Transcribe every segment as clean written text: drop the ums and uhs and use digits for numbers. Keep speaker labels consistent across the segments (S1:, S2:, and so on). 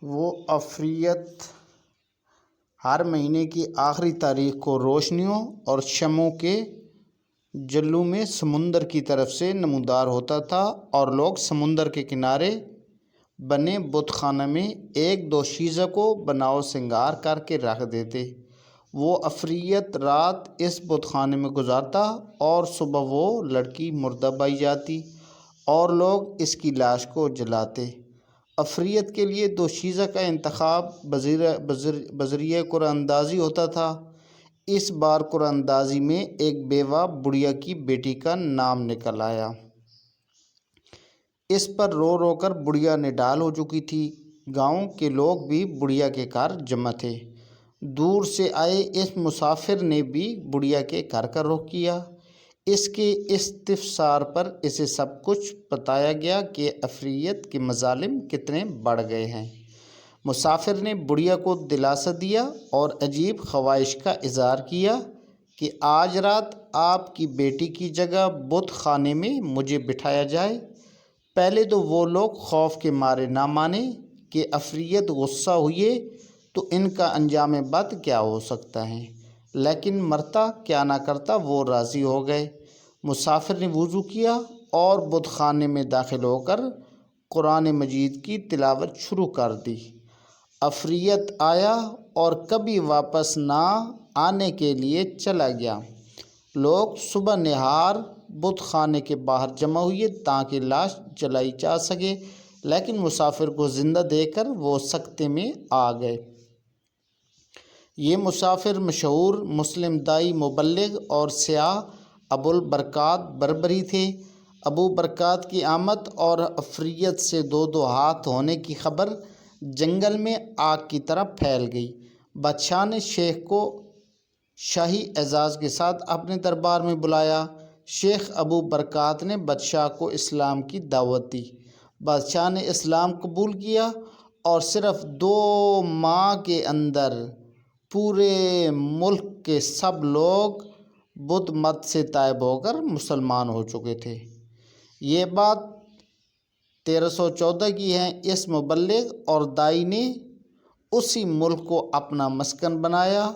S1: وہ افریت ہر مہینے کی آخری تاریخ کو روشنیوں اور شمعوں کے جلووں میں سمندر کی طرف سے نمودار ہوتا تھا، اور لوگ سمندر کے کنارے بنے بت خانہ میں ایک دو شیزہ کو بناؤ سنگار کر کے رکھ دیتے۔ وہ افریت رات اس بت خانے میں گزارتا اور صبح وہ لڑکی مردہ پائی جاتی اور لوگ اس کی لاش کو جلاتے۔ افریت کے لیے دو شیزہ کا انتخاب بذریعہ قرعہ اندازی ہوتا تھا۔ اس بار قرعہ اندازی میں ایک بیوہ بڑھیا کی بیٹی کا نام نکل آیا۔ اس پر رو رو کر بڑھیا نڈال ہو چکی تھی۔ گاؤں کے لوگ بھی بڑھیا کے گھر جمع تھے۔ دور سے آئے اس مسافر نے بھی بڑھیا کے گھر کا رخ کیا۔ اس کے استفسار پر اسے سب کچھ بتایا گیا کہ افریت کے مظالم کتنے بڑھ گئے ہیں۔ مسافر نے بڑھیا کو دلاسا دیا اور عجیب خواہش کا اظہار کیا کہ آج رات آپ کی بیٹی کی جگہ بت خانے میں مجھے بٹھایا جائے۔ پہلے تو وہ لوگ خوف کے مارے نہ مانے کہ افریت غصہ ہوئے تو ان کا انجام بد کیا ہو سکتا ہے، لیکن مرتا کیا نہ کرتا وہ راضی ہو گئے۔ مسافر نے وضو کیا اور بت خانے میں داخل ہو کر قرآن مجید کی تلاوت شروع کر دی۔ افریت آیا اور کبھی واپس نہ آنے کے لیے چلا گیا۔ لوگ صبح نہار بت خانے کے باہر جمع ہوئے تاکہ لاش جلائی جا سکے، لیکن مسافر کو زندہ دیکھ کر وہ سکتے میں آ گئے۔ یہ مسافر مشہور مسلم داعی، مبلغ اور سیاح ابو البرکات بربری تھے۔ ابو برکات کی آمد اور افریت سے دو دو ہاتھ ہونے کی خبر جنگل میں آگ کی طرح پھیل گئی۔ بادشاہ نے شیخ کو شاہی اعزاز کے ساتھ اپنے دربار میں بلایا۔ شیخ ابو برکات نے بادشاہ کو اسلام کی دعوت دی۔ بادشاہ نے اسلام قبول کیا اور صرف 2 ماہ کے اندر پورے ملک کے سب لوگ بدھ مت سے تائب ہو کر مسلمان ہو چکے تھے۔ یہ بات 1314 کی ہے۔ اس مبلغ اور داعی نے اسی ملک کو اپنا مسکن بنایا،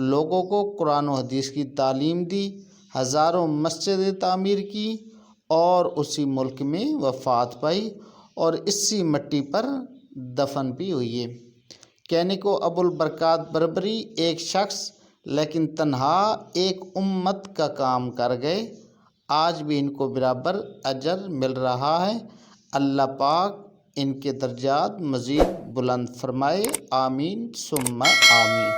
S1: لوگوں کو قرآن و حدیث کی تعلیم دی، ہزاروں مسجدیں تعمیر کی اور اسی ملک میں وفات پائی اور اسی مٹی پر دفن بھی ہوئی۔ کہنے کو ابو البرکات بربری ایک شخص لیکن تنہا ایک امت کا کام کر گئے۔ آج بھی ان کو برابر اجر مل رہا ہے۔ اللہ پاک ان کے درجات مزید بلند فرمائے، آمین ثم آمین۔